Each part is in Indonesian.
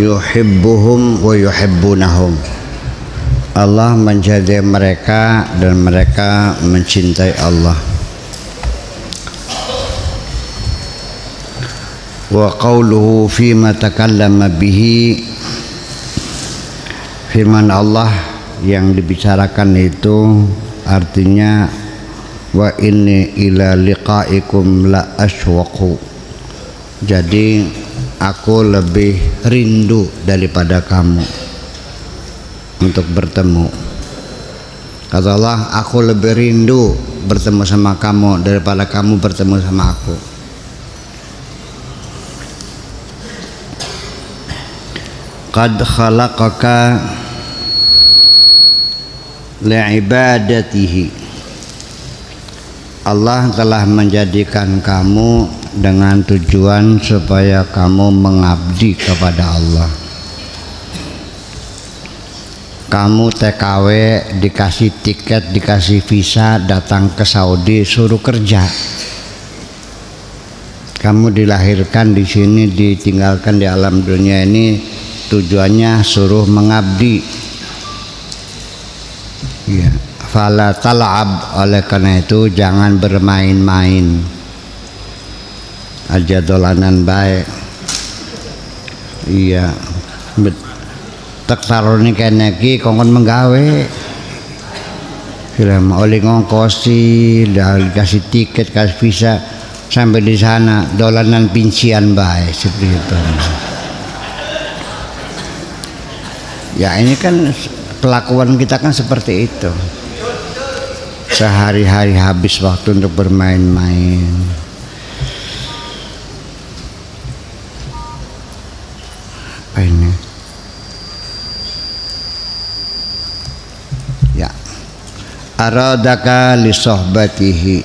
yuhibbuhum wa yuhibbunahum. Allah mencintai mereka dan mereka mencintai Allah. Wa qawluhu fima takallama bihi, firman Allah yang dibicarakan itu artinya wa inni ila liqaikum la aswaqu. Jadi aku lebih rindu daripada kamu untuk bertemu. Kata Allah, aku lebih rindu bertemu sama kamu daripada kamu bertemu sama aku. Qad khalaqaka li'ibadatihi. Allah telah menjadikan kamu dengan tujuan supaya kamu mengabdi kepada Allah. Kamu TKW, dikasih tiket, dikasih visa, datang ke Saudi, suruh kerja. Kamu dilahirkan di sini, ditinggalkan di alam dunia ini, tujuannya suruh mengabdi. Ya, fala tal'ab, oleh karena itu jangan bermain-main. Aja dolanan baik. Iya. Tak sarone kene iki kongkon menggawe. Film oleh ngongkosi, dikasih tiket, kasih visa, sampai di sana dolanan pincian baik seperti itu. Ya ini kan kelakuan kita kan seperti itu. Sehari-hari habis waktu untuk bermain-main. Apa ini? Ya. Aradaka li sohbatihi.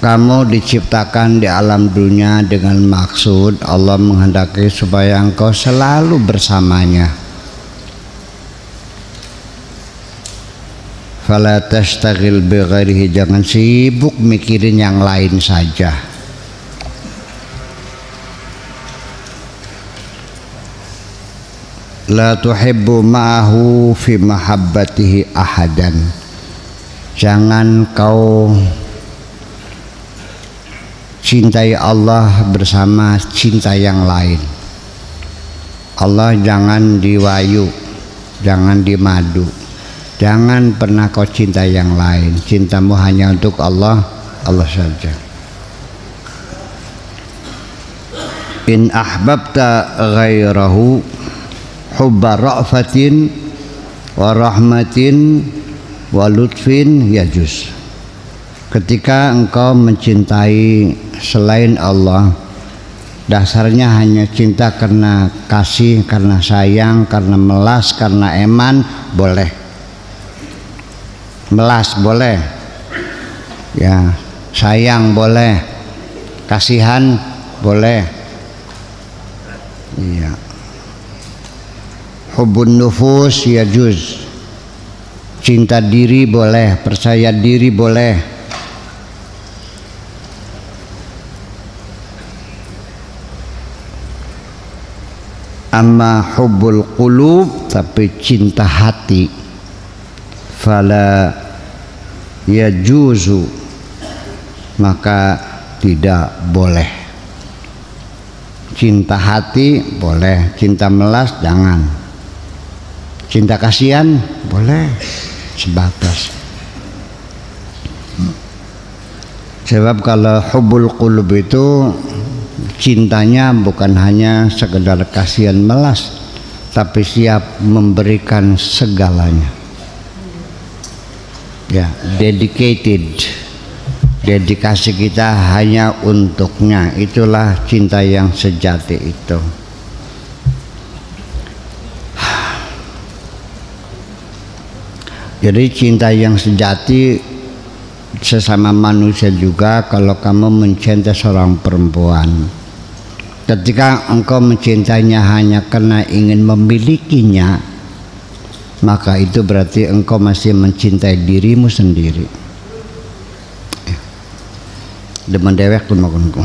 Kamu diciptakan di alam dunia dengan maksud Allah menghendaki supaya engkau selalu bersamanya. Fala tastaghil bi ghairihi, jangan sibuk mikirin yang lain saja. La tuhibbu ma'ahu fi mahabbatihi ahadan. Jangan kau cintai Allah bersama cinta yang lain. Allah jangan diwayu, jangan dimadu. Jangan pernah kau cinta yang lain. Cintamu hanya untuk Allah, Allah saja. In ahbabta ghairahu hubba ra'fatin wa rahmatin wa lutfin yajuz. Ketika engkau mencintai selain Allah, dasarnya hanya cinta karena kasih, karena sayang, karena melas, karena eman, boleh. Melas boleh, ya, sayang boleh, kasihan boleh. Iya. Hubbun nufus yajuz. Cinta diri boleh, percaya diri boleh. Amma hubbul qulub, tapi cinta hati, fala yajuzu, maka tidak boleh. Cinta hati boleh, cinta melas jangan. Cinta kasihan boleh, sebatas. Sebab kalau hubbul qulub itu cintanya bukan hanya sekedar kasihan melas, tapi siap memberikan segalanya. Ya, dedicated. Dedikasi kita hanya untuknya. Itulah cinta yang sejati itu. Jadi cinta yang sejati sesama manusia juga kalau kamu mencintai seorang perempuan. Ketika engkau mencintainya hanya karena ingin memilikinya, maka itu berarti engkau masih mencintai dirimu sendiri. Demen dewek pun makunku.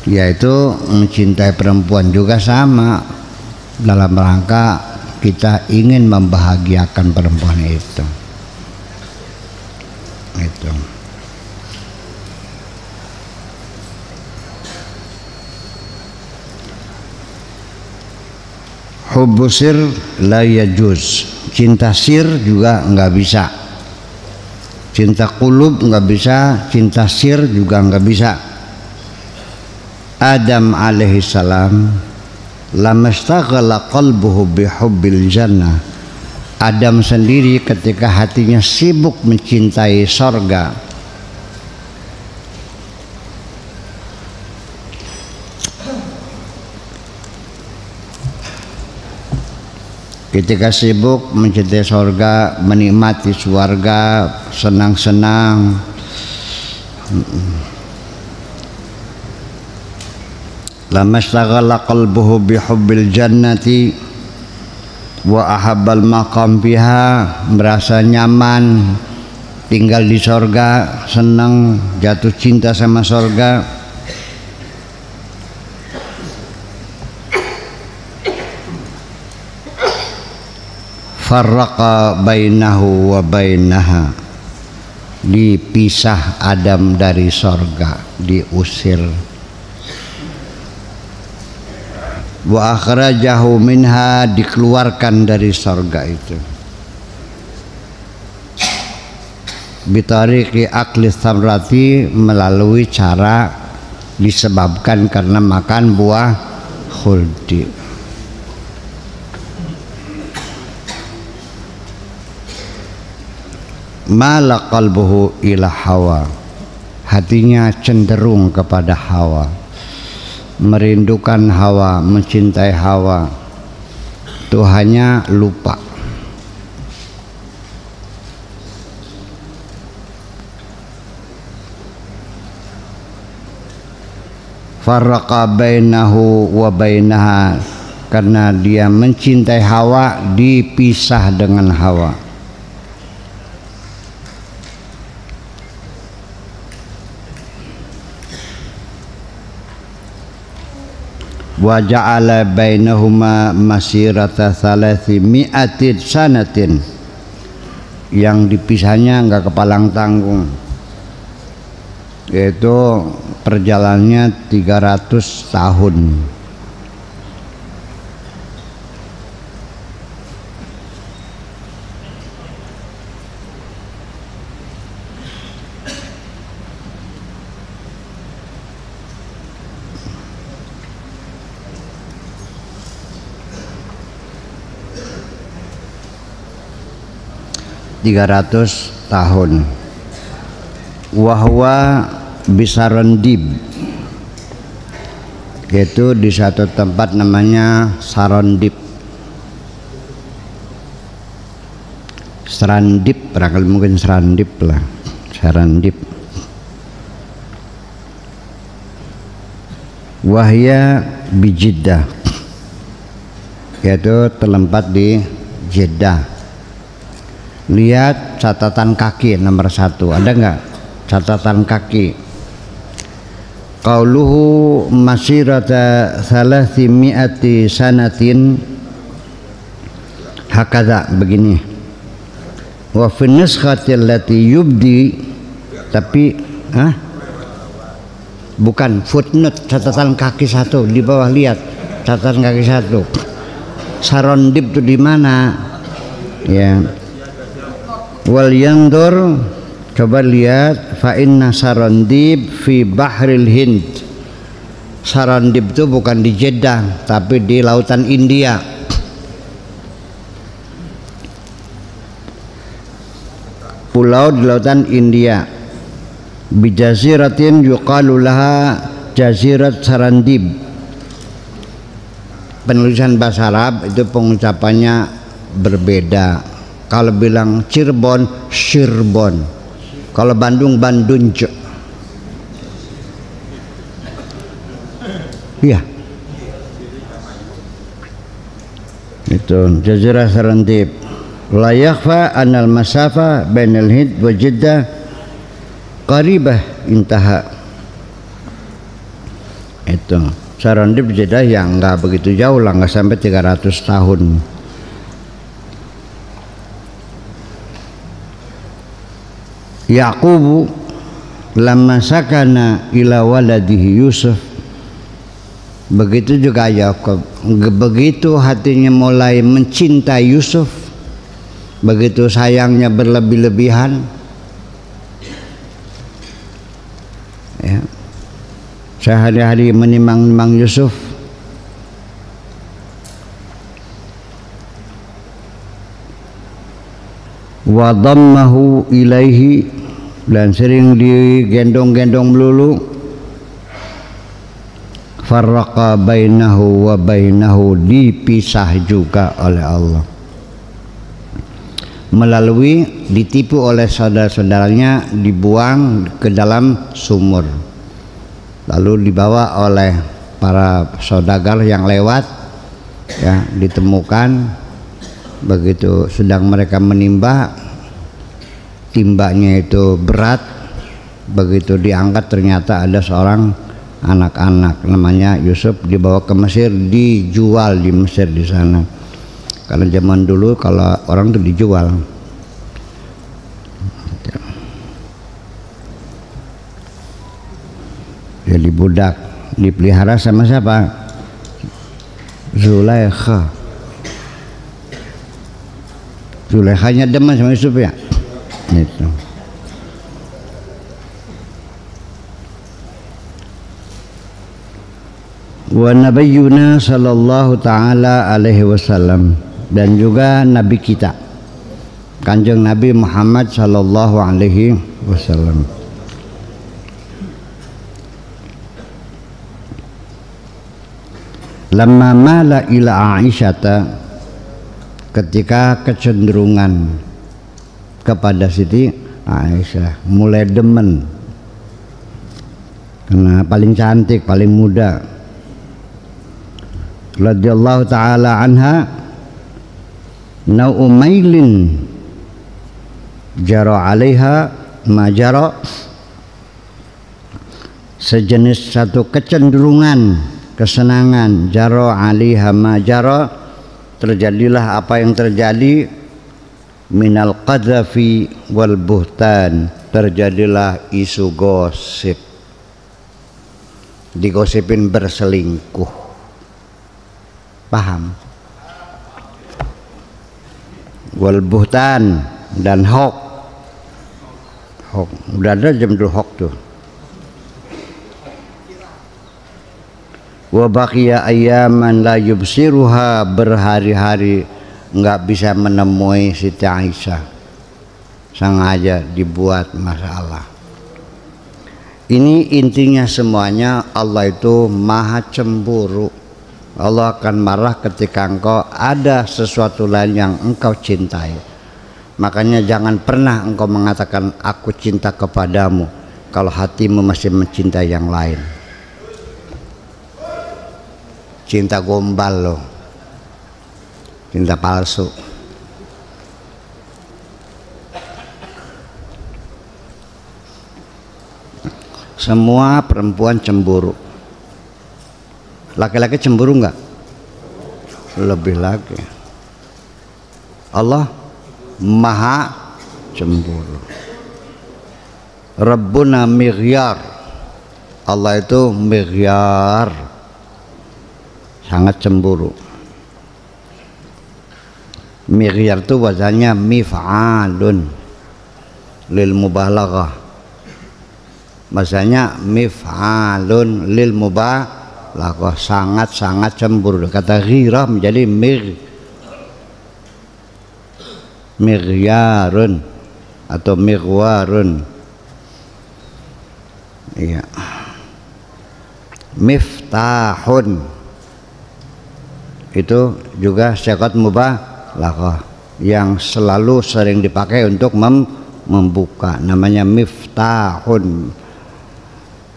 Yaitu mencintai perempuan juga sama, dalam rangka kita ingin membahagiakan perempuan itu. Hubbu sir la yajuz, cinta sir juga nggak bisa, cinta kulub nggak bisa, cinta sir juga nggak bisa. Adam alaihissalam lamastaghala qalbuhu bihubbil jannah. Adam sendiri ketika hatinya sibuk mencintai sorga, ketika sibuk mencintai sorga, menikmati surga, senang-senang, lamastaghala qalbuhu bihubbil jannati wa ahabbal maqam fiha, merasa nyaman tinggal di sorga, senang, jatuh cinta sama sorga. Farraqa bainahu wa bainaha, dipisah Adam dari sorga, diusir. Wa akhrajahu minha, dikeluarkan dari sorga itu. Bitariqi akli thamrati, melalui cara disebabkan karena makan buah khuldi. Mala qalbuhu ila hawa, hatinya cenderung kepada hawa, merindukan hawa, mencintai hawa, Tuhannya lupa. Farraqa bainahu wa bainaha, karena dia mencintai hawa, dipisah dengan hawa. Wa ja'ala bainahuma masirata 300 sanatin, yang dipisahnya enggak kepalang tanggung, yaitu perjalanannya 300 tahun. Tahun. Wahwa bisarondib, yaitu di satu tempat namanya Sarondib. Serandib, barangkali mungkin Serandib lah, Serandib. Wahya bijiddah, yaitu terlempat di Jeddah. Lihat catatan kaki nomor 1, ada nggak catatan kaki? Qauluhu masirata 300 sanatin, hakadha, begini. Wa fi nuskhati allati yubdi, tapi bukan footnote, catatan kaki 1 di bawah, lihat catatan kaki 1. Sarondib itu di mana? Ya. Wal yandur, coba lihat, fa inna Sarondib fi bahril Hind. Sarondib itu bukan di Jeddah, tapi di lautan India. Pulau di lautan India. Bijaziratin yuqalu laha jazirat Sarondib. Penulisan bahasa Arab itu pengucapannya berbeda. Kalau bilang Cirebon, Cirebon. Kalau Bandung, Bandunj. Iya. Itu Jazirah Sarondib. La yakhfa anal masafa bainal Hind wa Jeddah qaribah intaha. Itu Sarandip Jeddah yang nggak begitu jauh lah, nggak sampai 300 tahun. Yaqubu lamma sakana ila waladihi Yusuf, begitu juga Yakub, begitu hatinya mulai mencintai Yusuf, begitu sayangnya berlebih-lebihan, ya, sehari-hari menimang-nimang Yusuf, wa dhammahu ilaihi, dan sering digendong-gendong melulu, farraqa bainahu wa bainahu, dipisah juga oleh Allah melalui ditipu oleh saudara-saudaranya, dibuang ke dalam sumur, lalu dibawa oleh para saudagar yang lewat, ya, ditemukan. Begitu sedang mereka menimba, timbanya itu berat, begitu diangkat ternyata ada seorang anak-anak namanya Yusuf, dibawa ke Mesir, dijual di Mesir di sana. Karena zaman dulu kalau orang itu dijual. Jadi budak, dipelihara sama siapa? Zulaikha. Zulaikhanya demen sama Yusuf, ya. Itu. Wa nabiyuna sallallahu taala alaihi wasallam, dan juga nabi kita Kanjeng Nabi Muhammad sallallahu alaihi wasallam, lamma mala ila Aisyata, ketika kecenderungan kepada Siti Aisyah, mulai demen karena paling cantik, paling muda, radhiyallahu taala anha, naumailin jara alaiha majara, sejenis satu kecenderungan, kesenangan, jara alaiha majara, terjadilah apa yang terjadi, minal qadhafi wal buhtan, terjadilah isu gosip, digosipin berselingkuh, paham? Wal buhtan dan hoax, udah ada jam dulu hoax tuh. Wa baqiya ayyaman la yubsiruha, berhari-hari nggak bisa menemui Siti Aisyah, sengaja dibuat masalah. Ini intinya semuanya, Allah itu maha cemburu. Allah akan marah ketika engkau ada sesuatu lain yang engkau cintai. Makanya jangan pernah engkau mengatakan aku cinta kepadamu kalau hatimu masih mencintai yang lain. Cinta gombal loh, cinta palsu. Semua perempuan cemburu. Laki-laki cemburu enggak? Lebih lagi. Allah maha cemburu. Rabbuna mighyar, Allah itu mighyar, sangat cemburu. Mighyar itu wazannya mif'alun lil mubalaghah, bahasanya mif'alun lil mubalaghah, sangat-sangat cemburu. Kata ghirah menjadi mighyarun atau mighwarun. Iya. Miftahun itu juga syarat mubalaghah yang selalu sering dipakai untuk membuka, namanya miftahun.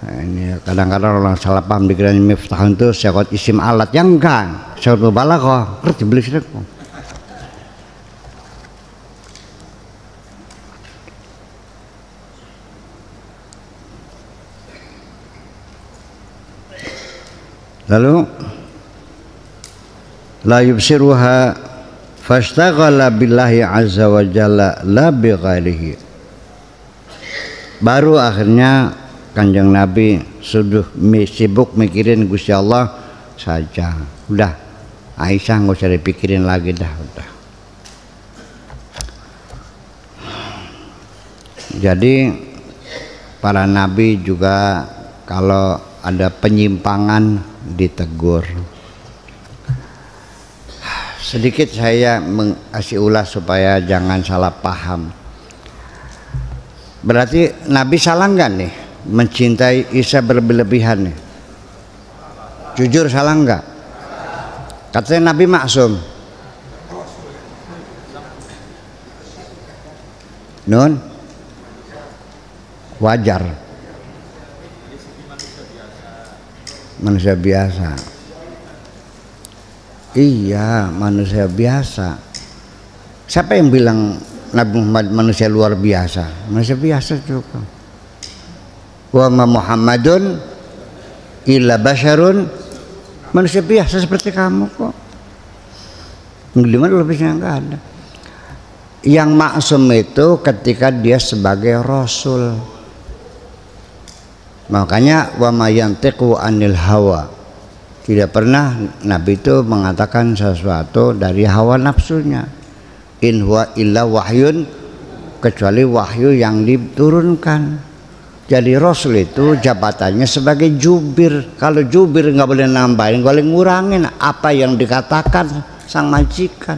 Nah, ini kadang-kadang orang salah paham dikira miftahun itu syarat isim alat, yang enggak, syarat mubalaghah. Ngerti beli sih. Lalu la yubsiruha fastaghala billahi azza wa jalla la bi ghairihi. Baru akhirnya Kanjeng Nabi sudah sibuk mikirin Gusti Allah saja. Udah, Aisyah nggak usah dipikirin lagi dah, udah. Jadi para nabi juga kalau ada penyimpangan ditegur. Sedikit saya mengasih ulas supaya jangan salah paham. Berarti Nabi salah nggak nih mencintai Isa berlebihan nih? Jujur salah nggak? Katanya Nabi maksum. Nun, wajar. Manusia biasa. Iya, manusia biasa. Siapa yang bilang Nabi Muhammad manusia luar biasa? Manusia biasa juga. Wa ma Muhammadun illa basyarun, manusia biasa seperti kamu kok. Gimana lebihnya enggak ada. Yang maksum itu ketika dia sebagai rasul. Makanya wa ma yantiqu anil hawa. Tidak pernah Nabi itu mengatakan sesuatu dari hawa nafsunya. In huwa illa wahyun, kecuali wahyu yang diturunkan. Jadi Rasul itu jabatannya sebagai jubir. Kalau jubir nggak boleh nambahin, nggak boleh ngurangin apa yang dikatakan sang majikan.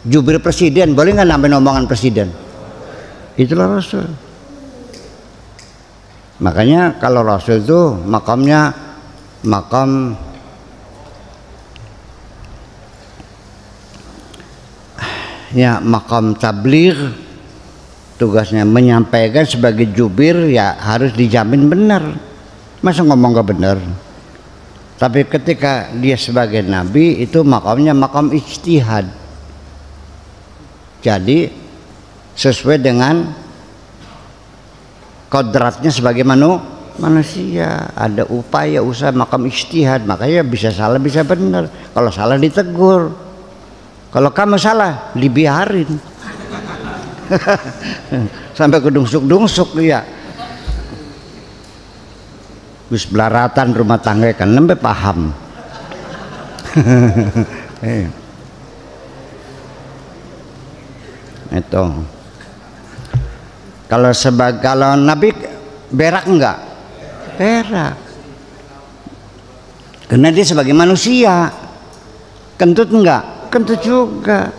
Jubir presiden boleh nggak nambahin omongan presiden? Itulah Rasul. Makanya kalau Rasul itu makamnya makam ya makam tabligh, tugasnya menyampaikan sebagai jubir ya harus dijamin benar. Masa ngomong gak benar? Tapi ketika dia sebagai nabi itu makamnya makam ijtihad. Jadi sesuai dengan kodratnya sebagai manusia, ada upaya usaha makam ijtihad, makanya bisa salah bisa benar. Kalau salah ditegur, kalau kamu salah dibiarin. Sampai ke dungsuk-dungsuk ya. Wis belaratan rumah tangga kan nembe paham. Itu. Kalau Nabi berak enggak? Berak. Karena dia sebagai manusia. Kentut enggak? Kentut juga.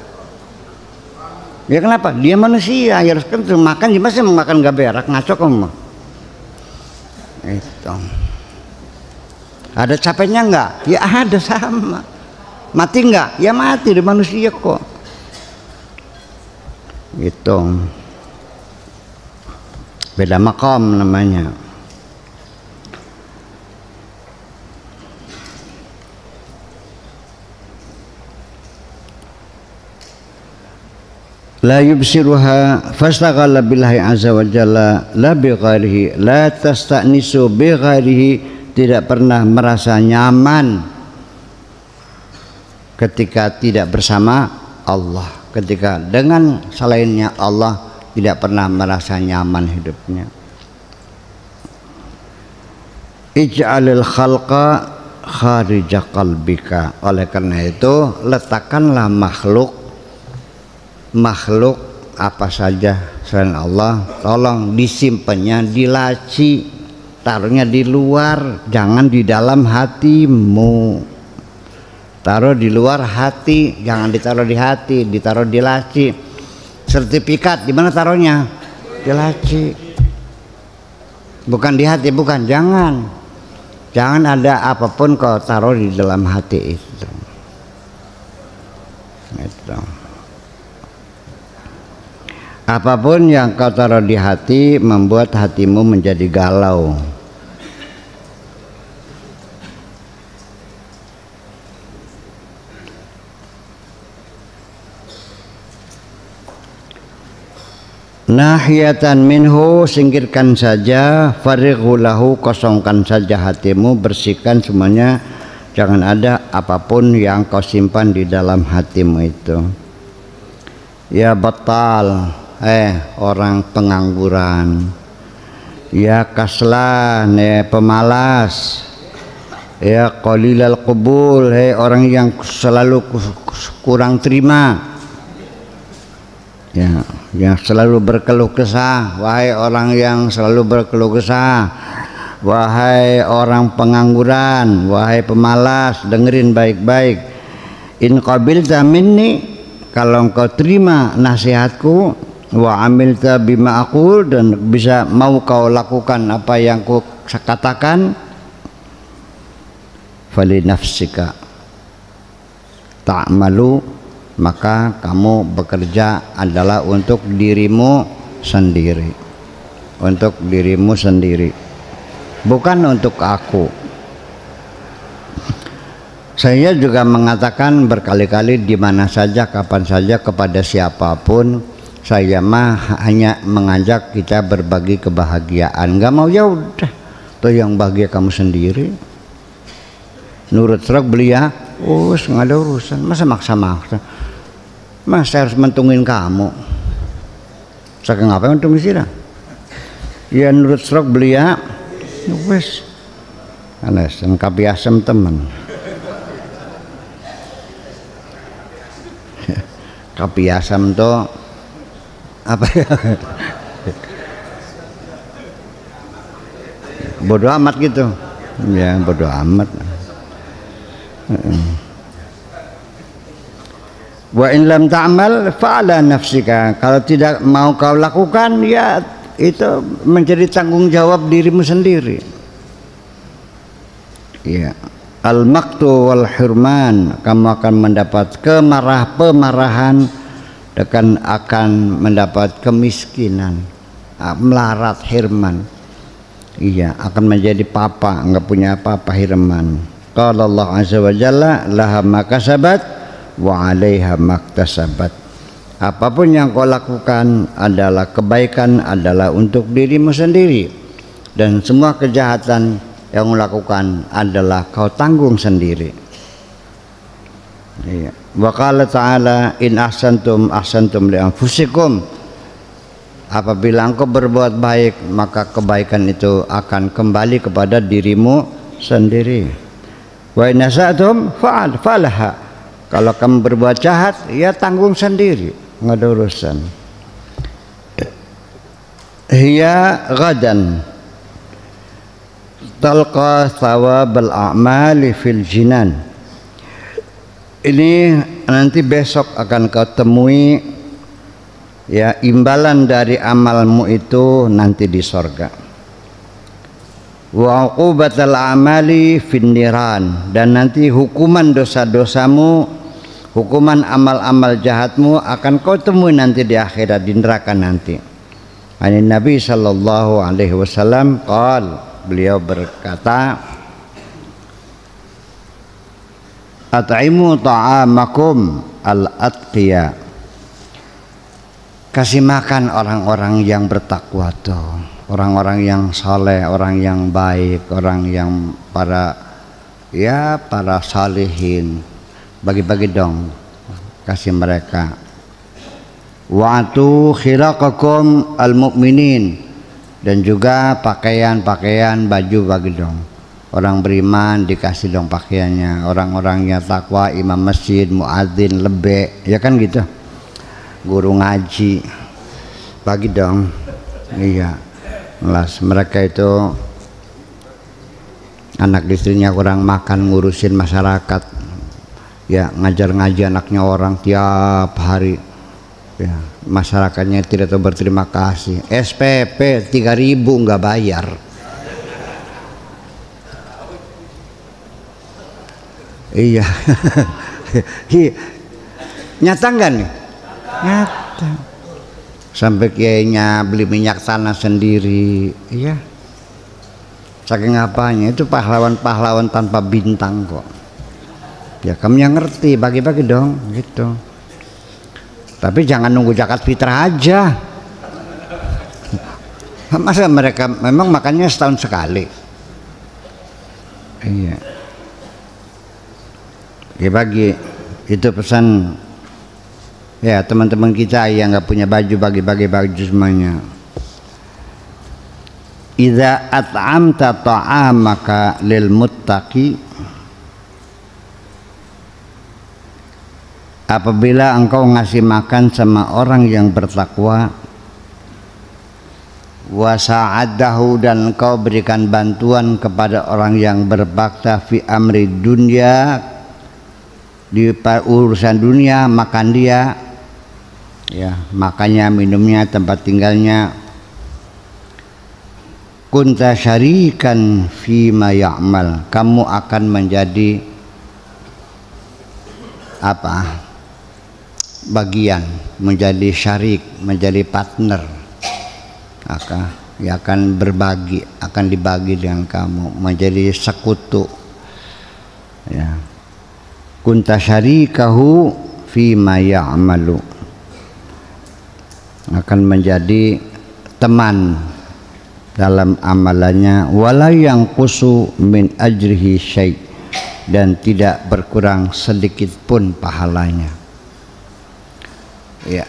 Ya kenapa? Dia manusia, ya harus kentut. Makan gimana sih makan enggak berak? Ngaco kamu. Itu. Ada capeknya enggak? Ya ada, sama. Mati enggak? Ya mati, di manusia kok. Gitu. Beda makom namanya. La yubsiruha fastaghala billahi azza wa jalla la bi ghairihi la tasta'nisu bi ghairihi, tidak pernah merasa nyaman ketika tidak bersama Allah, ketika dengan selainnya Allah tidak pernah merasa nyaman hidupnya. Ij'alil khalqa kharija qalbika, oleh karena itu letakkanlah makhluk apa saja selain Allah tolong disimpannya di laci, taruhnya di luar, jangan di dalam hatimu. Taruh di luar hati, jangan ditaruh di hati, ditaruh di laci. Sertifikat di mana taruhnya? Di laci, bukan di hati, bukan. Jangan ada apapun kau taruh di dalam hati itu. Apapun yang kau taruh di hati membuat hatimu menjadi galau. Nahiyatan minhu, singkirkan saja, farighu lahu, kosongkan saja hatimu, bersihkan semuanya Jangan ada apapun yang kau simpan di dalam hatimu itu. Ya batal, orang pengangguran. Ya kaslan, pemalas. Ya qalilal qubul, orang yang selalu kurang terima. Ya, yang selalu berkeluh kesah. Wahai orang yang selalu berkeluh kesah, wahai orang pengangguran, wahai pemalas, dengerin baik-baik. In qabilta minni, kalau engkau terima nasihatku, wa amilta bima aqul, dan bisa mau kau lakukan apa yang ku katakan, fali nafsika ta'malu, maka kamu bekerja adalah untuk dirimu sendiri, untuk dirimu sendiri, bukan untuk aku. Saya juga mengatakan berkali-kali di mana saja, kapan saja, kepada siapapun, saya mah hanya mengajak kita berbagi kebahagiaan. Gak mau, ya udah, tuh yang bahagia kamu sendiri. Nurut serok beli ya, nggak ada urusan. Masa maksa-maksa? Masa harus mentungin kamu? Saya ngapain mentungin sih dah? Ya nurut serok beli ya, wes. Alas, kapi asem teman. Kapi asam tuh apa ya? Bodoh amat gitu. Ya bodoh amat. Wa in lam ta'mal fa'ala nafsika, kalau tidak mau kau lakukan, ya itu menjadi tanggung jawab dirimu sendiri. Ya, al-maqtu wal hurman, kamu akan mendapat pemarahan, dan akan mendapat kemiskinan, melarat, hirman. Iya, akan menjadi papa, enggak punya apa-apa, hirman. Qala Allah azza wa jalla, laha ma kasabat wa 'alaiha maktasabat. Apapun yang kau lakukan adalah kebaikan, adalah untuk dirimu sendiri, dan semua kejahatan yang kau lakukan adalah kau tanggung sendiri. Iya. Wa qala ta'ala, in ahsantum ahsantum li anfusikum. Apabila engkau berbuat baik, maka kebaikan itu akan kembali kepada dirimu sendiri. Wa in asa'tum fa'alaha, kalau kamu berbuat jahat, ya tanggung sendiri, nggak ada urusan. Hiya ghadan talqa thawabal a'mali fil jinan. Ini nanti besok akan kau temui, ya, imbalan dari amalmu itu nanti di sorga. Wa uqubatal amali finniran, dan nanti hukuman dosa-dosamu, hukuman amal-amal jahatmu akan kau temui nanti di akhirat, di neraka nanti. Ani Nabi sallallahu alaihi wasallam beliau berkata, at'imu ta'amakum al-atqiya, kasih makan orang-orang yang bertakwa tuh, orang-orang yang saleh, orang yang baik, orang yang para salihin, bagi-bagi dong, kasih mereka. Wa'atu khiraqakum al-mu'minin, dan juga pakaian-pakaian, baju bagi dong, orang beriman dikasih dong pakaiannya, orang-orangnya takwa, imam masjid, muadzin, lebe, ya kan gitu, guru ngaji, bagi dong. Iya, mereka itu anak istrinya kurang makan, ngurusin masyarakat, ya ngajar-ngaji anaknya orang tiap hari, ya masyarakatnya tidak tahu berterima kasih. SPP 3.000 nggak bayar. Iya. Nyata nggak nih? Nyata. Sampai kiainya beli minyak tanah sendiri, iya. Saking apanya, itu pahlawan-pahlawan tanpa bintang kok. Ya kamu yang ngerti, bagi-bagi dong, gitu. Tapi jangan nunggu zakat fitrah aja. Masa mereka memang makannya setahun sekali? Iya. Ya bagi, itu pesan ya teman-teman kita yang nggak punya baju, bagi-bagi baju semuanya. Idza at'amta ta'amaka lil muttaqi, apabila engkau ngasih makan sama orang yang bertakwa, wa sa'adahu, dan engkau berikan bantuan kepada orang yang berbakta fi amri dunya, di urusan dunia, makan dia, ya makannya, minumnya, tempat tinggalnya. Kunta syarikan fima ya'mal, kamu akan menjadi apa? Bagian, menjadi syarik, menjadi partner. Ya akan berbagi, akan dibagi dengan kamu, menjadi sekutu. Ya. Kunta syarikahu fima ya'malu, akan menjadi teman dalam amalannya. Wala yanqusu min ajrihi syai', dan tidak berkurang sedikit pun pahalanya. Ya.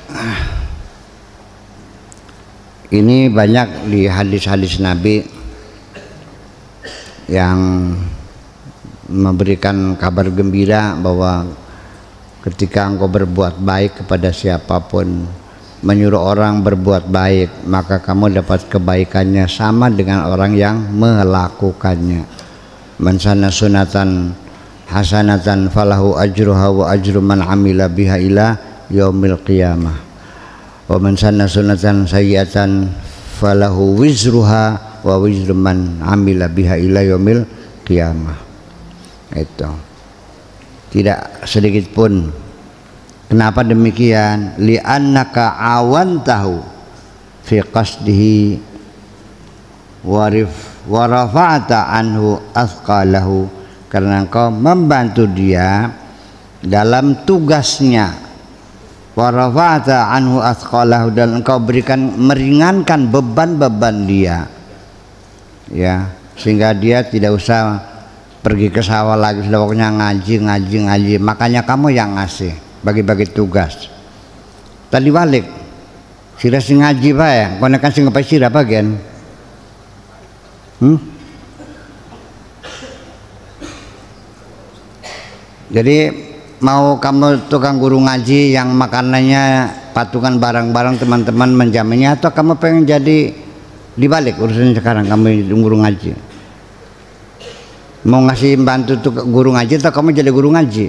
Ini banyak di hadis-hadis Nabi yang memberikan kabar gembira bahwa ketika engkau berbuat baik kepada siapapun, menyuruh orang berbuat baik, maka kamu dapat kebaikannya sama dengan orang yang melakukannya. Man sanna sunatan hasanatan falahu ajruha wa ajru man amila biha ila yaumil qiyamah. Wa man sanna sunatan sayyi'atan falahu wizruha wa wizru man amila biha ila yaumil qiyamah. Itu tidak sedikit pun. Kenapa demikian? Li'annaka awantahu fi qasdihi wa rafa'ata anhu athqalahu, karena engkau membantu dia dalam tugasnya. Wa rafa'ata anhu athqalahu, dan engkau meringankan beban-beban dia, ya, sehingga dia tidak usah pergi ke sawah lagi, sudah pokoknya ngaji. Makanya kamu yang ngasih, bagi-bagi tugas. Tadi balik sira sing ngaji bae, kono kan sing ngepai sira bagian. Jadi mau kamu tukang guru ngaji yang makanannya patungan barang-barang teman-teman menjaminnya, atau kamu pengen jadi dibalik urusan sekarang kamu guru ngaji? Mau ngasih bantu tuh guru ngaji atau kamu jadi guru ngaji?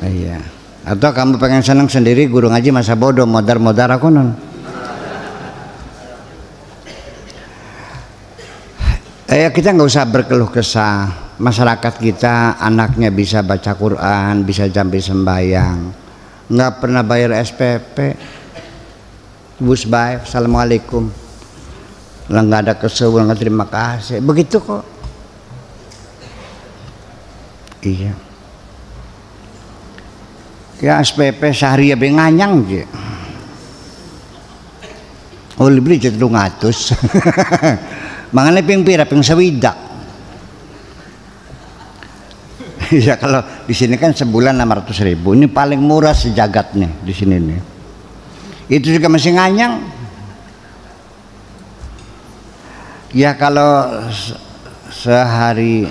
Iya. Atau kamu pengen senang sendiri guru ngaji masa bodoh, modar-modar aku non. Kita nggak usah berkeluh kesah. Masyarakat kita anaknya bisa baca Quran, bisa jambi sembahyang, nggak pernah bayar SPP. Bus baik, assalamualaikum. Lah nggak ada kesel, nggak terima kasih, begitu kok. Iya. Ya SPP sehari ya nganyang je. Oh beli jadi 200. Mangane ping pira ping sewidak. Ya kalau di sini kan sebulan 600.000. Ini paling murah sejagat nih di sini nih. Itu juga masih nganyang. Ya kalau sehari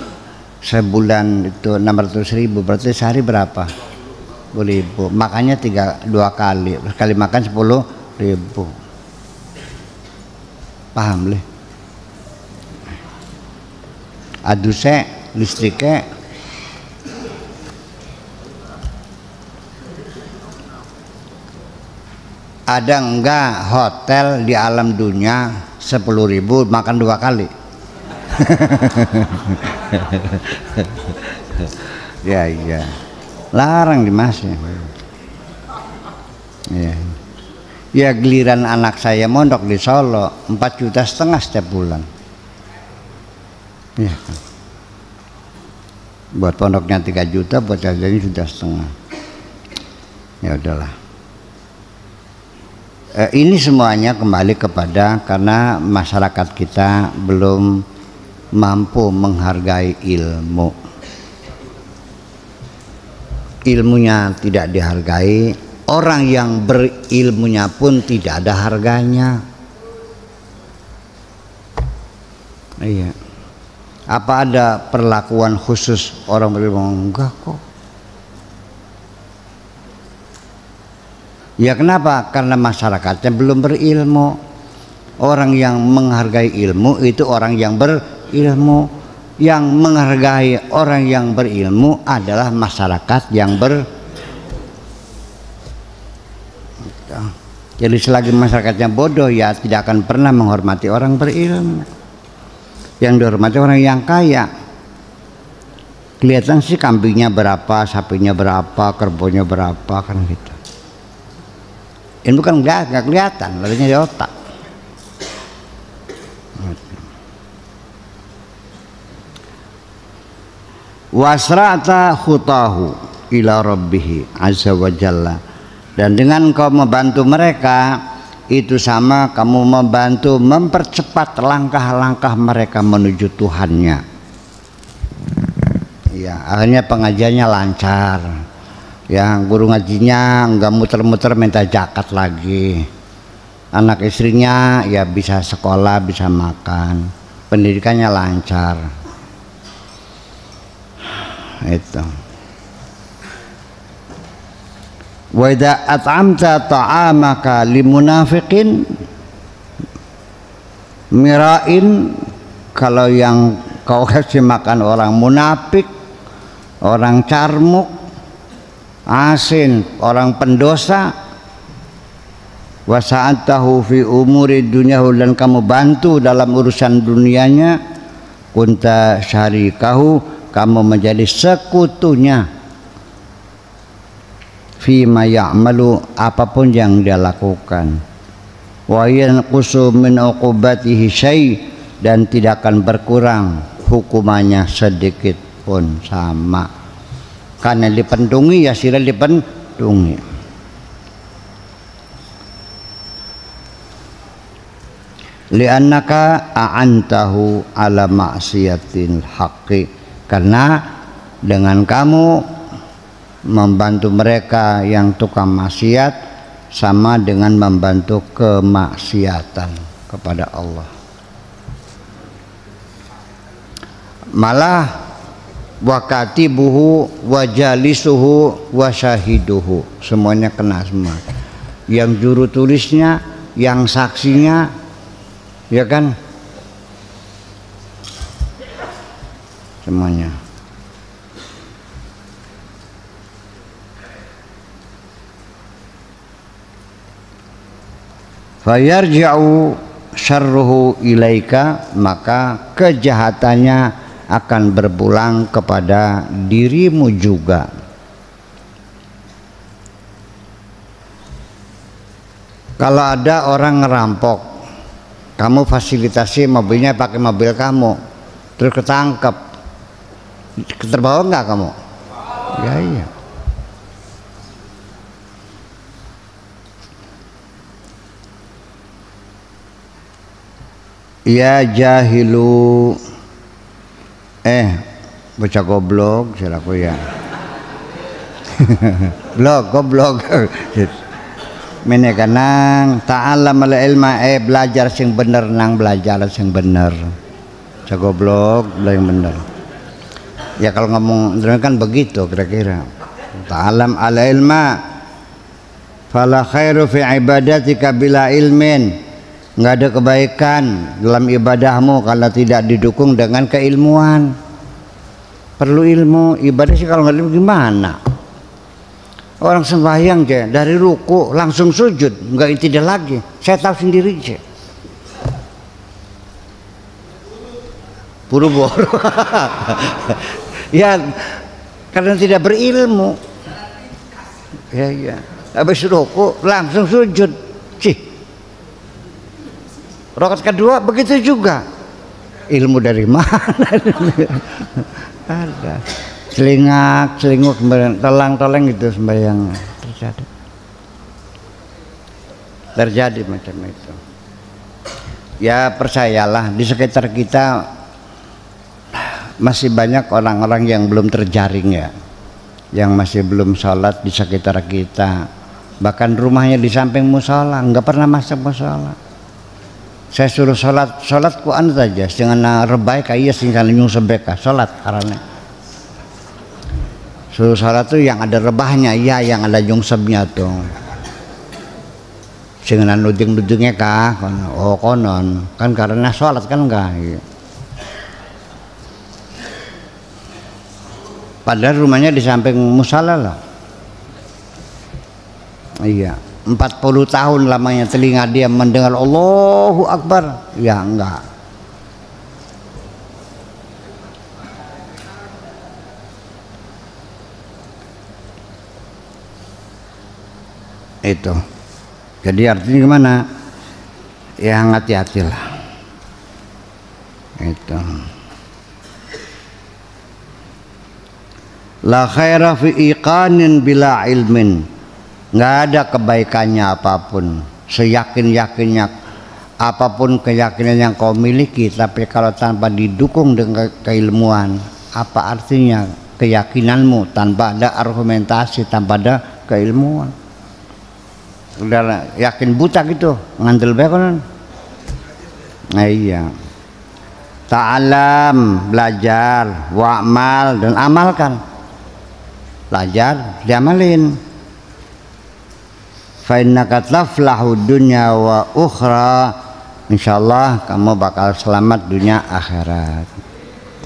sebulan itu 600.000, berarti sehari berapa? 10.000. Makannya 2 kali, sekali makan 10.000. Paham leh? Aduse listriknya ada enggak hotel di alam dunia 10.000 makan 2 kali? Ya iya, larang Dimas ya. Ya giliran anak saya mondok di Solo 4,5 juta setiap bulan. Ya. Buat pondoknya 3 juta, buat jajannya sudah setengah. Ya udahlah. Ini semuanya kembali kepada karena masyarakat kita belum mampu menghargai ilmu. Ilmunya tidak dihargai, orang yang berilmunya pun tidak ada harganya. Iya. Apa ada perlakuan khusus orang berilmu? Enggak kok. Ya kenapa? Karena masyarakatnya belum berilmu. Orang yang menghargai ilmu itu orang yang berilmu. Yang menghargai orang yang berilmu adalah masyarakat yang Jadi selagi masyarakatnya bodoh, ya tidak akan pernah menghormati orang berilmu. Yang dihormati orang yang kaya. Kelihatan sih kambingnya berapa, sapinya berapa, kerbaunya berapa, kan gitu. Ilmu kan nggak kelihatan, adanya di otak. Wasra'ta khutahu ila rabbih azza wa jalla, dan dengan kau membantu mereka itu sama kamu membantu mempercepat langkah-langkah mereka menuju Tuhannya. Ya, akhirnya pengajiannya lancar. Ya, guru ngajinya nggak muter-muter minta zakat lagi. Anak istrinya ya bisa sekolah, bisa makan. Pendidikannya lancar. Itu. Wa idza at'amta ta'amaka limunafiqin mira'in, kalau yang kau kasih makan orang munafik, orang carmuk, asin, orang pendosa, wa sa'atahu fi umuri dunyahu, dan kamu bantu dalam urusan dunianya, kunta syarikahu, kamu menjadi sekutunya, fima ya'malu, apapun yang dia lakukan, wa yanqusu min uqubatihi syai', dan tidak akan berkurang hukumannya sedikit pun, sama. Karena dipendungi ya sila dipendungi. Li'annaka a'antahu ala ma'siyatil haqqi, karena dengan kamu membantu mereka yang tukang maksiat sama dengan membantu kemaksiatan kepada Allah. Malah wa katibuhu wa jalisuhu wa syahiduhu, semuanya kena semua. Yang juru tulisnya, yang saksinya, ya kan, semuanya. Fayarji'u syarruhu ilaika, maka kejahatannya akan berpulang kepada dirimu juga. Kalau ada orang ngerampok, kamu fasilitasi mobilnya pakai mobil kamu, terus ketangkep, terbawa nggak kamu? Ya iya. Ya jahilu, bocah goblok, silaku ya. Goblok. Mene kanang ta'allam al ilma, belajar sing bener, nang belajar sing bener. Bocah goblok, belajar yang bener. Ya kalau ngomong kan begitu kira-kira. Ta'allam al ilma fala khairu fi ibadatika bila ilmin, nggak ada kebaikan dalam ibadahmu kalau tidak didukung dengan keilmuan. Perlu ilmu. Ibadah sih kalau nggak ilmu gimana? Orang sembahyang aja dari ruku langsung sujud, nggak tidak lagi. Saya tahu sendiri aja. Buru-buru. Ya karena tidak berilmu. Ya. Habis ruku langsung sujud. Rakaat kedua begitu juga. Ilmu dari mana? Ada celingak-celinguk, telang-toleng gitu sembahyang. Terjadi macam itu. Ya percayalah, di sekitar kita masih banyak orang-orang yang belum terjaring ya, yang masih belum sholat di sekitar kita, bahkan rumahnya di samping musola, nggak pernah masuk musola. Saya suruh sholat Quran saja dengan rebai kayak singkali nyusebeka sholat karena suruh sholat tuh yang ada rebahnya, ya yang ada nyungsebnya tuh. Dengan nuding-nudingnya kah? Oh konon kan karena sholat kan enggak ya. Padahal rumahnya di samping musala loh. Iya, 40 tahun lamanya telinga dia mendengar Allahu Akbar. Ya enggak. Itu. Jadi artinya gimana? Ya hati-hatilah. Itu. La khaira fi iqanin bila ilmin. Nggak ada kebaikannya apapun, seyakin-yakinnya apapun keyakinan yang kau miliki, tapi kalau tanpa didukung dengan keilmuan, apa artinya keyakinanmu tanpa ada argumentasi, tanpa ada keilmuan? Udah yakin buta gitu, ngandel bekonan. Nah iya. Ta'alam, belajar, wa'mal dan amalkan. Belajar, diamalin. Fa innaka taflahu dunya wa ukhra. Insyaallah kamu bakal selamat dunia akhirat.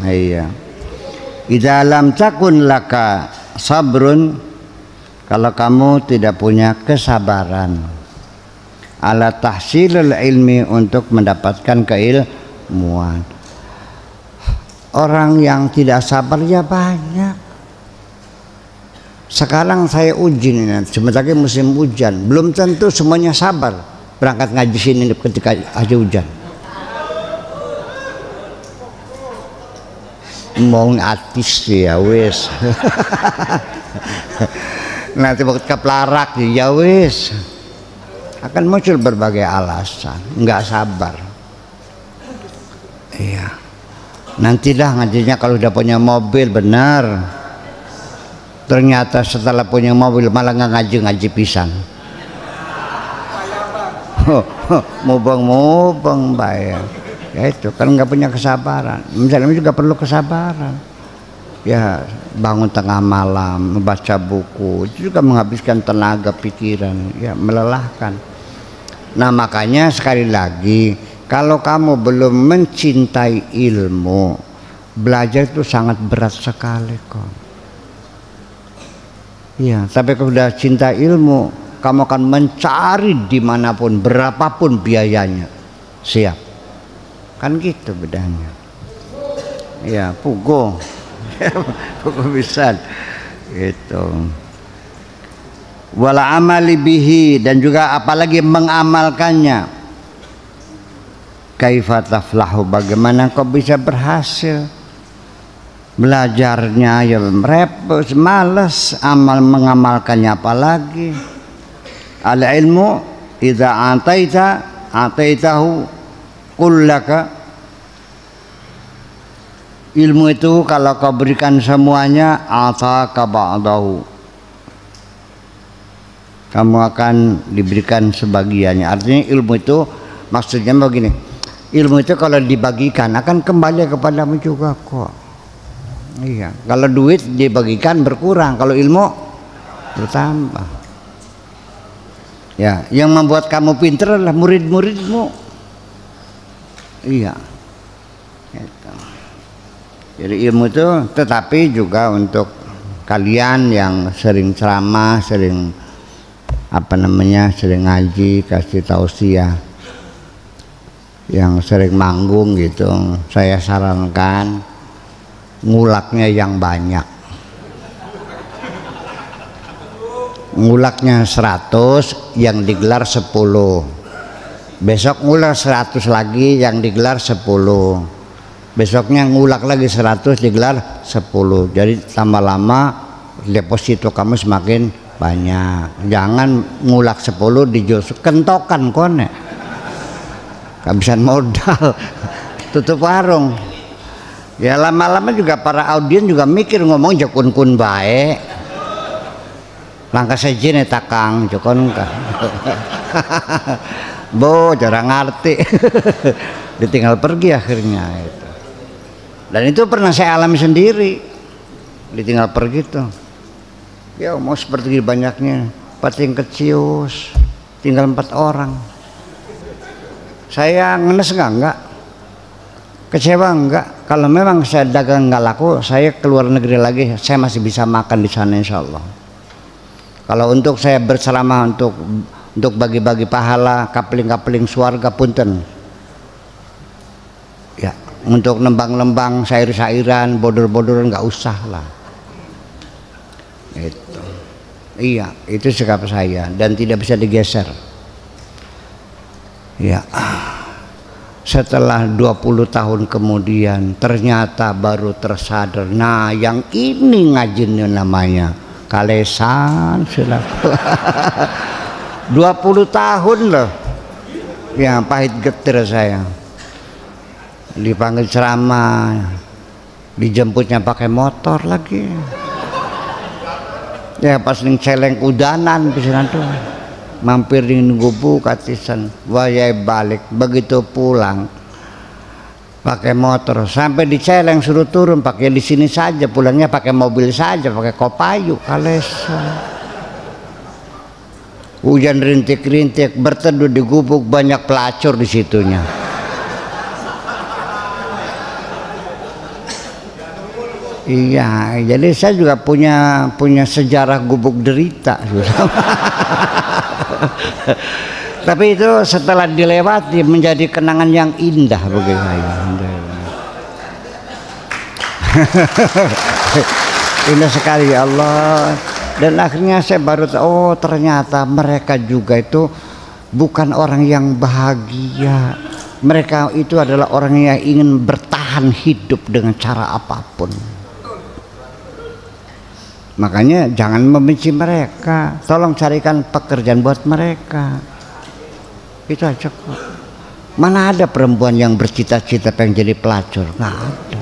Nah, iya. Idza lam takun laka sabrun, kalau kamu tidak punya kesabaran ala tahsilul ilmi, untuk mendapatkan keilmuan. Orang yang tidak sabar ya banyak. Sekarang saya uji nih, sebentar lagi musim hujan, belum tentu semuanya sabar berangkat ngaji sini ketika ada hujan. Mau artis ya wes. Nanti waktu kepelarak ya wes, akan muncul berbagai alasan, nggak sabar. Iya, nantilah ngajinya kalau udah punya mobil benar. Ternyata setelah punya mobil malah nggak ngaji pisan. Mubeng bayar. Ya itu kan nggak punya kesabaran. Misalnya juga perlu kesabaran. Ya bangun tengah malam membaca buku itu juga menghabiskan tenaga pikiran, ya melelahkan. Nah makanya sekali lagi, kalau kamu belum mencintai ilmu, belajar itu sangat berat sekali kok. Ya, tapi kalau sudah cinta ilmu, kamu akan mencari dimanapun, berapapun biayanya, siap. Kan gitu bedanya. Ya, pugo. Pugo bisa. Gitu. Wala amali bihi, dan juga apalagi mengamalkannya. Kaifa taflahu, bagaimana kau bisa berhasil? Belajarnya ya repot, malas, amal mengamalkannya apalagi. Al ilmu idza ataitahu kullaka. Ilmu itu kalau kau berikan semuanya, ataka ba'dahu, kamu akan diberikan sebagiannya. Artinya ilmu itu maksudnya begini, ilmu itu kalau dibagikan akan kembali kepadamu juga kok. Iya, kalau duit dibagikan berkurang, kalau ilmu bertambah. Ya, yang membuat kamu pintar adalah murid-muridmu. Iya. Gitu. Jadi ilmu itu, tetapi juga untuk kalian yang sering ceramah, sering sering ngaji, kasih tausiah, yang sering manggung gitu, saya sarankan ngulaknya yang banyak. Ngulaknya 100, yang digelar 10. Besok ngulak 100 lagi, yang digelar 10. Besoknya ngulak lagi 100, digelar 10. Jadi tambah lama deposito kamu semakin banyak. Jangan ngulak 10 dijus kentokan kone. Kehabisan modal, tutup warung. Ya lama-lama juga para audien juga mikir ngomong jakun-kun baik. Langkah sejene takang jokon ka. Bo jarang ngerti. Ditinggal pergi akhirnya itu. Dan itu pernah saya alami sendiri. Ditinggal pergi tuh. Ya mau seperti banyaknya pating kecius. Tinggal 4 orang. Saya ngenes enggak? Kecewa enggak? Kalau memang saya dagang enggak laku, saya keluar negeri lagi, saya masih bisa makan di sana insya Allah. Kalau untuk saya berceramah untuk bagi-bagi pahala, kapling-kapling swarga punten. Ya, untuk nembang-nembang syair-syairan, bodor-bodoran enggak usah lah. Itu. Iya, itu sikap saya dan tidak bisa digeser. Ya. Setelah 20 tahun kemudian ternyata baru tersadar, nah yang ini ngajinnya namanya kalesan sudah. 20 tahun loh ya, pahit getir saya, dipanggil ceramah, dijemputnya pakai motor lagi ya, pas ning celeng udanan bisa tuh mampir di Gubu katisan, wayai balik, begitu pulang pakai motor sampai di Celeng suruh turun pakai di sini saja, pulangnya pakai mobil saja, pakai Kopayu kalesan. Hujan rintik-rintik, berteduh di gubuk, banyak pelacur di situnya. Iya, jadi saya juga punya sejarah gubuk derita. Tapi itu setelah dilewati menjadi kenangan yang indah bagi saya. Indah sekali ya Allah. Dan akhirnya saya baru tahu, oh ternyata mereka juga itu bukan orang yang bahagia. Mereka itu adalah orang yang ingin bertahan hidup dengan cara apapun. Makanya jangan membenci mereka, tolong carikan pekerjaan buat mereka. Itu aja kok. Mana ada perempuan yang bercita-cita pengen jadi pelacur? Nggak ada.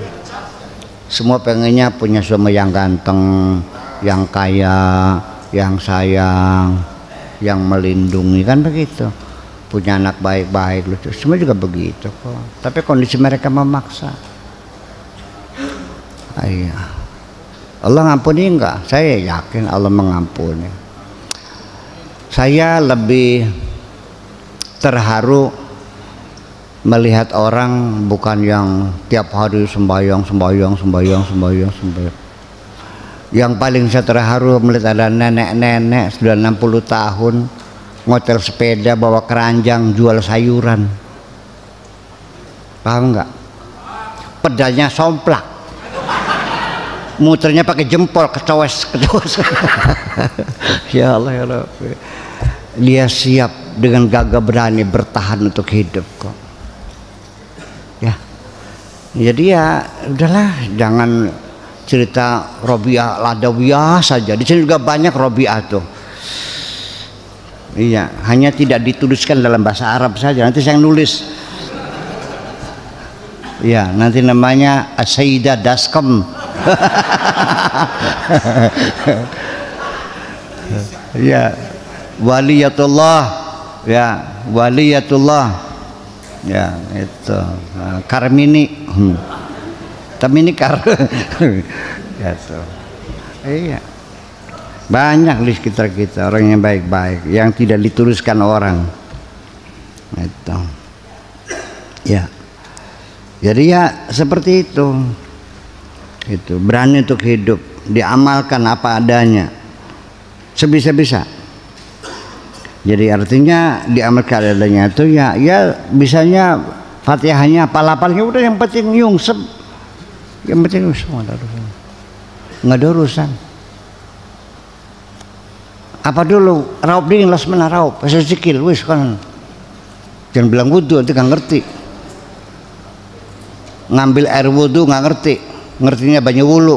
Semua pengennya punya suami yang ganteng, yang kaya, yang sayang, yang melindungi, kan begitu. Punya anak baik-baik, lucu. Semua juga begitu kok. Tapi kondisi mereka memaksa. Ayah. Allah ngampuni enggak? Saya yakin Allah mengampuni. Saya lebih terharu melihat orang bukan yang tiap hari sembahyang. Yang paling saya terharu melihat ada nenek-nenek sudah 60 tahun ngotel sepeda, bawa keranjang, jual sayuran. Paham enggak? Pedalnya somplak. Muternya pakai jempol, kecowes. Ya Allah ya Rabbi. Dia siap dengan gagah berani bertahan untuk hidup kok. Ya. Jadi ya udahlah, jangan cerita Robiah Ladawiyah saja. Di sini juga banyak Robiah tuh. Iya, hanya tidak dituliskan dalam bahasa Arab saja. Nanti saya nulis. Ya, nanti namanya Sayyidah Daskem. Ya, waliyatullah. Ya, waliyatullah. Ya, itu Karmini. Tamini Kar. Ya, tuh. Iya. Banyak di sekitar kita orang yang baik-baik yang tidak dituliskan orang. Itu. Ya. Jadi ya seperti itu. Itu berani untuk hidup, diamalkan apa adanya, sebisa-bisa. Jadi artinya diamalkan adanya itu ya bisanya Fatihahnya apal-apalnya udah, yang penting nyungsep, yang penting nggak ada urusan. Apa dulu raup dingin las mana raup pasal sikil wis kan, jangan bilang wudhu nanti nggak ngerti. Ngambil air wudhu nggak ngerti, ngertinya banyu wulu,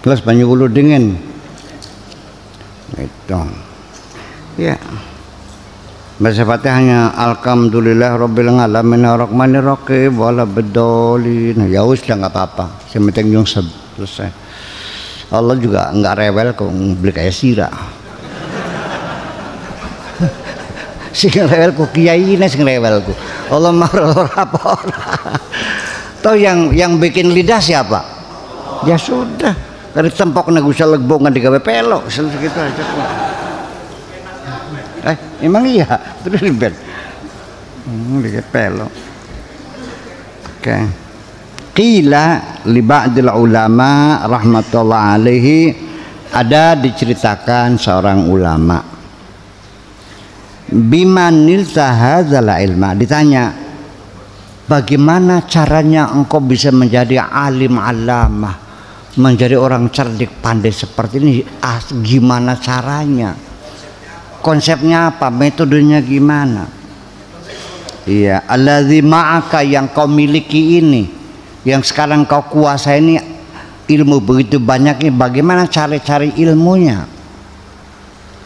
gelas banyu wulu dingin itu ya. Baca Fatihahnya alhamdulillah rabbil alamin arrahmanir rahim wala bedolin. Ya wis dah enggak apa-apa. Yang penting nyungsep selesai. Allah juga enggak rewel kok beli kayak sira. Sing rewel ku kiai ne sing rewel ku. Allah mah ora. Toh yang bikin lidah siapa? Ya sudah. Dari tempok nek usah legbongan digawe pelok segitu aja. Emang iya, terus ribet. Dikit pelok. Oke. Qila li ba'dil ulama rahmatullah alaihi, ada diceritakan seorang ulama. Bimanil tahadzal ilma, ditanya, bagaimana caranya engkau bisa menjadi alim alamah, menjadi orang cerdik pandai seperti ini? Gimana caranya? Konsepnya apa? Metodenya gimana? Iya, allazi ma'aka, yang kau miliki ini, yang sekarang kau kuasai ini, ilmu begitu banyaknya, bagaimana cari-cari ilmunya?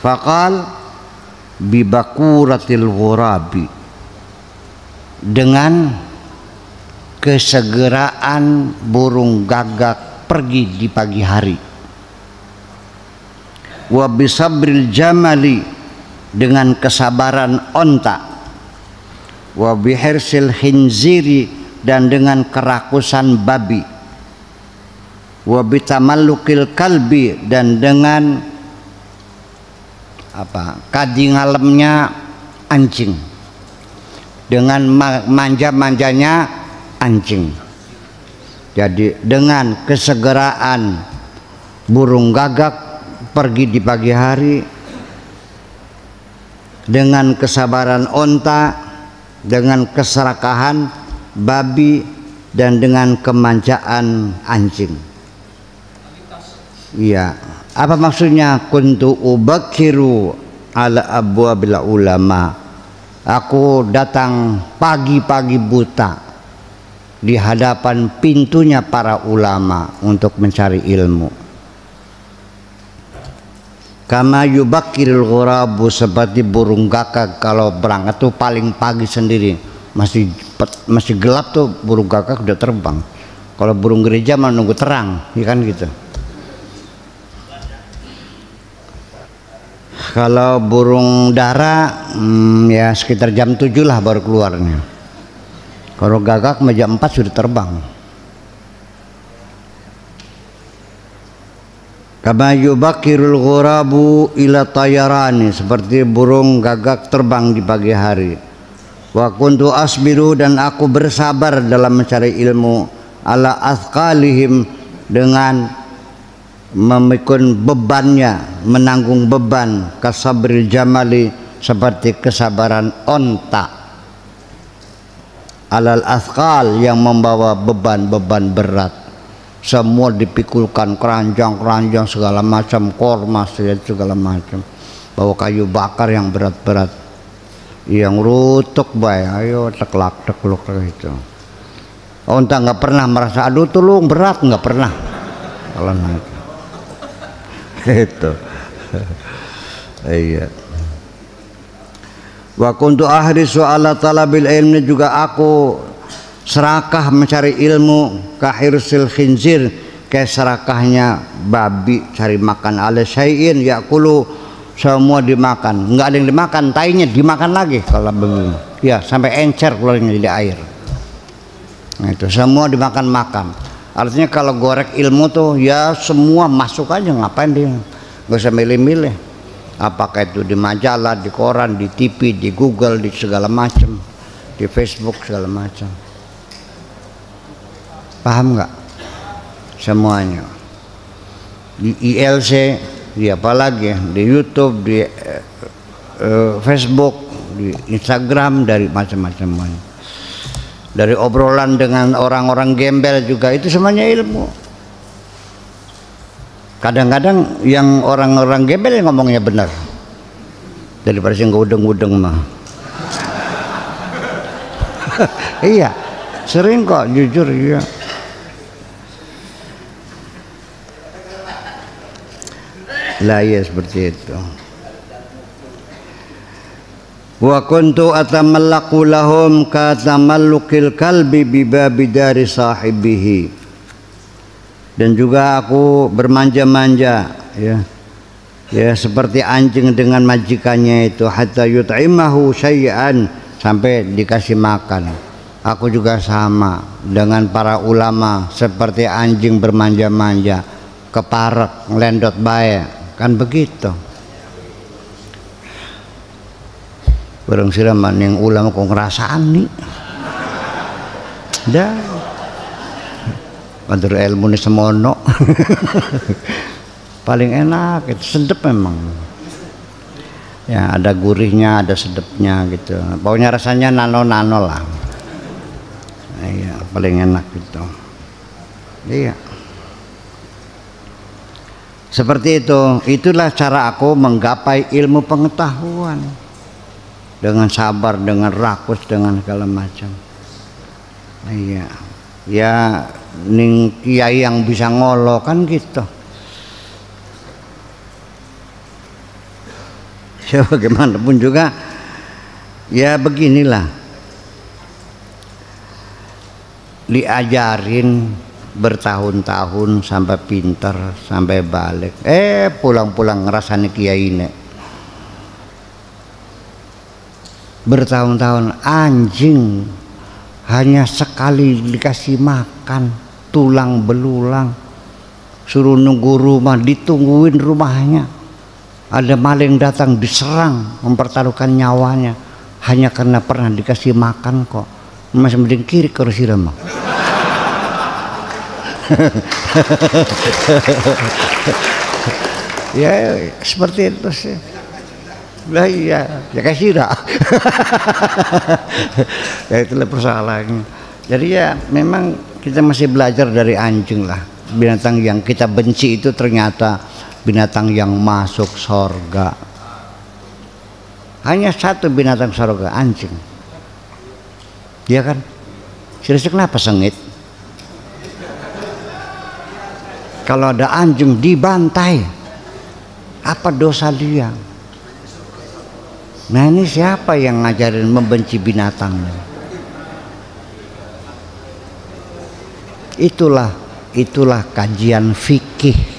Faqal bibakuratil ghurabi, dengan kesegeraan burung gagak pergi di pagi hari. Wa bisabril jamali, dengan kesabaran onta. Wa bihirsil khinziri, dan dengan kerakusan babi. Wa bitamallukil kalbi, dan dengan kadingalemnya anjing, dengan manja-manjanya anjing. Jadi dengan kesegeraan burung gagak pergi di pagi hari, dengan kesabaran onta, dengan keserakahan babi, dan dengan kemanjaan anjing. Iya, apa maksudnya? Kuntu ubakiru ala abwabil ulama, aku datang pagi-pagi buta di hadapan pintunya para ulama untuk mencari ilmu. Kama yubakirul ghurabu, seperti burung gagak kalau berangkat tuh paling pagi sendiri, masih gelap tuh burung gagak udah terbang. Kalau burung gereja malah nunggu terang, ya kan gitu. Kalau burung dara ya sekitar jam 7 lah baru keluarnya. Kalau gagak jam 4 sudah terbang. Kama yubakirul ghurabu ila tayarani, seperti burung gagak terbang di pagi hari. Wa kuntu asbiru, dan aku bersabar dalam mencari ilmu, ala athqalihim, dengan memikul bebannya, menanggung beban, kasabril jamali, seperti kesabaran onta, alal athqal, yang membawa beban-beban berat. Semua dipikulkan, keranjang-keranjang segala macam, kormas segala macam, bawa kayu bakar yang berat-berat, yang rutuk bay, ayo teklak tekluk gitu. Onta nggak pernah merasa aduh tulung berat, nggak pernah kalau naik itu. Iya. Wa kuntu ahrisu ala talabil ilmi, juga aku serakah mencari ilmu, kahirsil khinzir, kayak serakahnya babi cari makan, ala syai'in yakulu, semua dimakan, nggak ada yang dimakan, tainya dimakan lagi kalau begini ya, sampai encer keluarnya jadi air. Nah, itu semua dimakan. Artinya kalau gorek ilmu tuh ya semua masuk aja, ngapain dia, nggak usah milih-milih, apakah itu di majalah, di koran, di TV, di Google, di segala macam, di Facebook segala macam. Paham nggak? Semuanya di ILC, di apalagi di YouTube, di Facebook, di Instagram, dari macam-macam, dari obrolan dengan orang-orang gembel juga, itu semuanya ilmu. Kadang-kadang yang orang-orang gembel yang ngomongnya benar daripada sing udeng-udeng mah. Iya, sering kok, jujur ya. Lah ya seperti itu. Wa kuntu atamallaku lahum ka tamallukil kalbi bibabi dari sahibihi. Dan juga aku bermanja-manja, ya. Ya seperti anjing dengan majikannya itu, hatta yut'imahu syai'an, sampai dikasih makan. Aku juga sama dengan para ulama, seperti anjing bermanja-manja, keparek, ngelendot bae, kan begitu. Barang siraman yang ulama kok ngerasaan nih. Dah. Kantor ilmu ini semono. Paling enak, itu sedep memang. Ya ada gurihnya, ada sedepnya gitu. Pokoknya rasanya nano-nano lah. Iya, paling enak gitu. Iya. Seperti itu. Itulah cara aku menggapai ilmu pengetahuan. Dengan sabar, dengan rakus, dengan segala macam. Iya. Ya ning kiai yang bisa ngolo kan gitu. Ya bagaimanapun juga ya beginilah. Diajarin bertahun-tahun sampai pinter, sampai balik, pulang-pulang ngerasani kiai ini bertahun-tahun. Anjing hanya sekali dikasih makan tulang belulang, suruh nunggu rumah, ditungguin rumahnya, ada maling datang diserang, mempertaruhkan nyawanya hanya karena pernah dikasih makan kok. Masih mending kiri ke sirama. Ya seperti itu sih. Lah iya, ya kayak sirah. Ya itulah persoalannya. Jadi ya memang kita masih belajar dari anjing lah. Binatang yang kita benci itu ternyata binatang yang masuk sorga. Hanya satu binatang sorga, anjing. Dia kan, serius kenapa sengit? Kalau ada anjing dibantai, apa dosa dia? Nah ini siapa yang ngajarin membenci binatang? Itulah kajian fikih.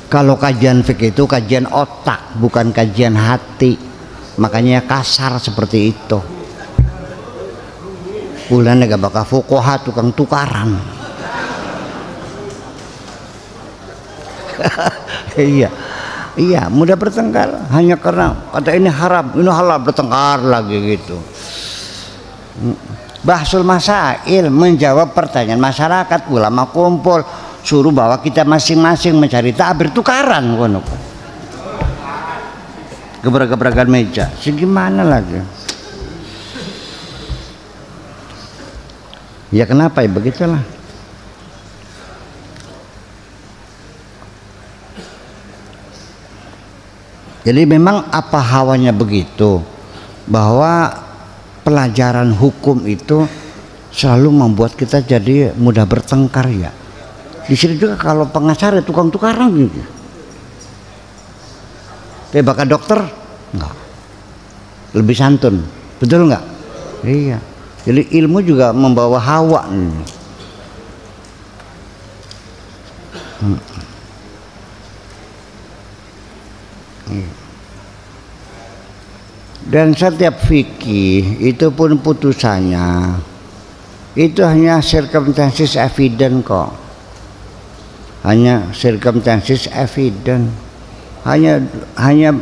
Kalau kajian fikih itu kajian otak, bukan kajian hati. Makanya kasar seperti itu. Bulan gak bakal fuqaha, tukang tukaran. Iya, mudah bertengkar hanya karena kata ini haram, ini halal, bertengkar lagi gitu. Bahsul masail, menjawab pertanyaan masyarakat, ulama kumpul, suruh bawa kita masing-masing mencari tabir, tukaran kono. Gebrak-gebrakan meja, segimana lagi? Ya kenapa ya begitulah. Jadi memang apa hawanya begitu, bahwa pelajaran hukum itu selalu membuat kita jadi mudah bertengkar ya. Di sini juga kalau pengacara tukang tukaran gitu. Tapi bakal dokter enggak. Lebih santun, betul enggak? Iya. Jadi ilmu juga membawa hawa. Dan setiap fikih itu pun putusannya itu hanya circumstances evident kok. Hanya circumstances evident. Hanya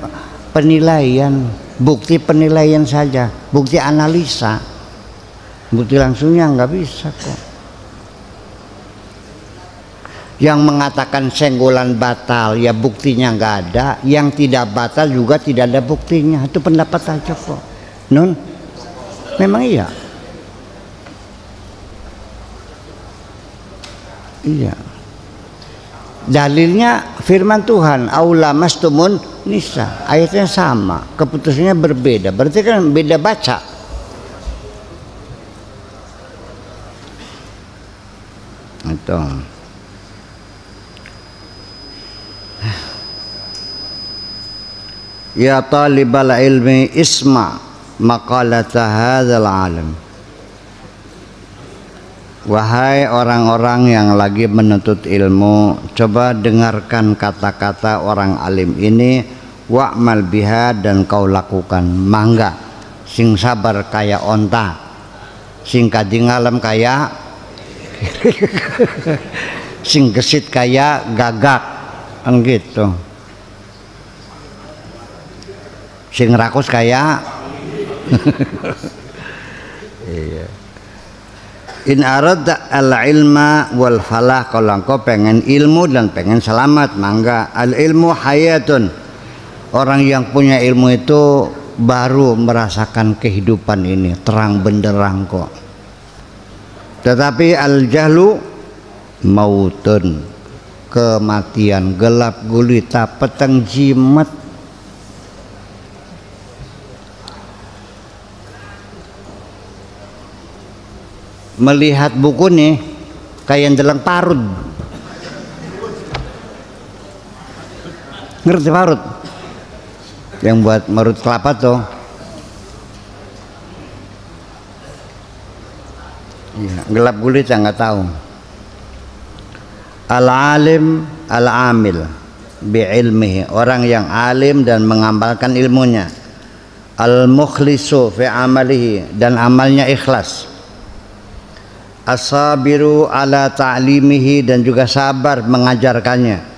penilaian, bukti penilaian saja, bukti analisa. Bukti langsungnya nggak bisa kok. Yang mengatakan senggolan batal ya buktinya nggak ada, yang tidak batal juga tidak ada buktinya. Itu pendapat aja kok. Nun, memang iya. Iya. Dalilnya firman Tuhan, aula mastumun nisa. Ayatnya sama, keputusannya berbeda. Berarti kan beda baca. Itu. Ya talibal ilmi isma maqalata hadzal alim. Wahai orang-orang yang lagi menuntut ilmu, coba dengarkan kata-kata orang alim ini, wa'mal biha, dan kau lakukan. Mangga sing sabar kaya onta, sing kadingalem kaya sing gesit kaya gagak, kan gitu. Sing rakus kaya iya. In aradta al-ilma wal falah, kalau engkau pengen ilmu dan pengen selamat, mangga. Al-ilmu hayatun, orang yang punya ilmu itu baru merasakan kehidupan ini terang benderang kok. Tetapi al-jahlu mautun, kematian, gelap gulita, peteng jimat. Melihat buku nih kayak ndeleng parut. Ngerti parut? Yang buat marut kelapa tuh. Ya, gelap gulita nggak tahu. Al-alim al-amil bi'ilmihi, orang yang alim dan mengamalkan ilmunya. Al-mukhlisu fi amalihi, dan amalnya ikhlas. As-sabiru ala ta'limihi, dan juga sabar mengajarkannya.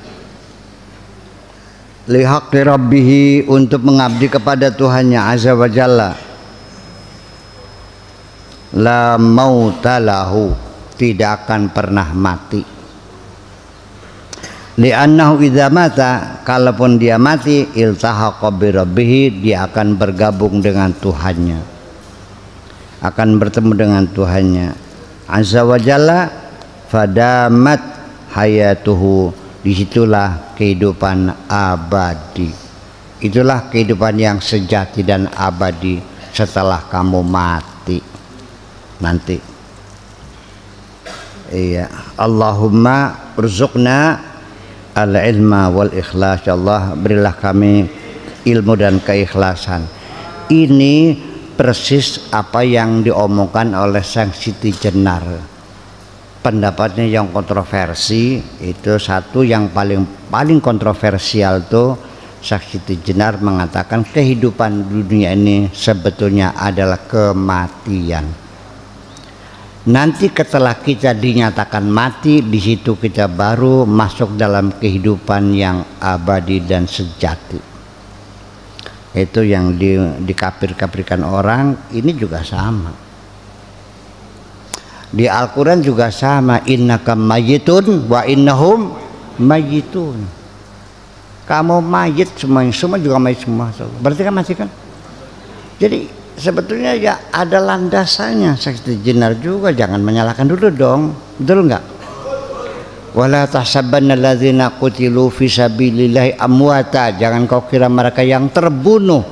Lihaqqi rabbihi, untuk mengabdi kepada Tuhannya azza wa jalla. La mautalahu, tidak akan pernah mati. Li'annahu idza mata, kalaupun dia mati, iltahaqa bi rabbih, dia akan bergabung dengan Tuhannya, akan bertemu dengan Tuhannya azza wa jalla. Fadamat hayatuhu, disitulah kehidupan abadi. Itulah kehidupan yang sejati dan abadi setelah kamu mati nanti. Iya, Allahumma urzuqna al-ilma wal ikhlas. Ya Allah, berilah kami ilmu dan keikhlasan. Ini persis apa yang diomongkan oleh Sang Siti Jenar. Pendapatnya yang kontroversi itu, satu yang paling kontroversial tuh Sang Siti Jenar mengatakan kehidupan dunia ini sebetulnya adalah kematian. Nanti setelah kita dinyatakan mati, di situ kita baru masuk dalam kehidupan yang abadi dan sejati. Itu yang dikafir-kafirkan orang. Ini juga sama. Di Al-Quran juga sama. Innaka mayyitun wa innahum mayyitun. Kamu mayit semua juga mayit semua. Berarti kan masih kan. Jadi sebetulnya ya ada landasannya. Sakti Jenar juga, jangan menyalahkan dulu dong. Betul nggak? Wala tahsabanna alladzina qutilu fi sabilillahi amwata, jangan kau kira mereka yang terbunuh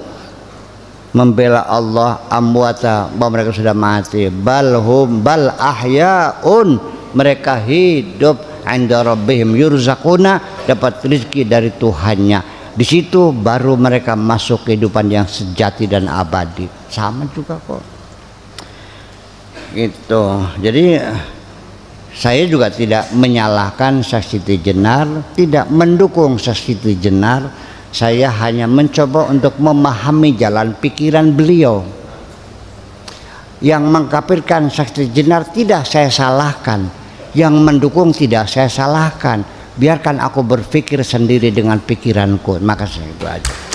membela Allah amwata, bahwa mereka sudah mati. Bal ahyaun, mereka hidup, 'inda rabbihim yurzaquna, dapat rezeki dari Tuhannya. Di situ baru mereka masuk kehidupan yang sejati dan abadi. Sama juga kok. Gitu. Jadi saya juga tidak menyalahkan Sang Siti Jenar, tidak mendukung Sang Siti Jenar. Saya hanya mencoba untuk memahami jalan pikiran beliau. Yang mengkafirkan Sang Siti Jenar tidak saya salahkan, yang mendukung tidak saya salahkan. Biarkan aku berpikir sendiri dengan pikiranku. Maka saya itu aja.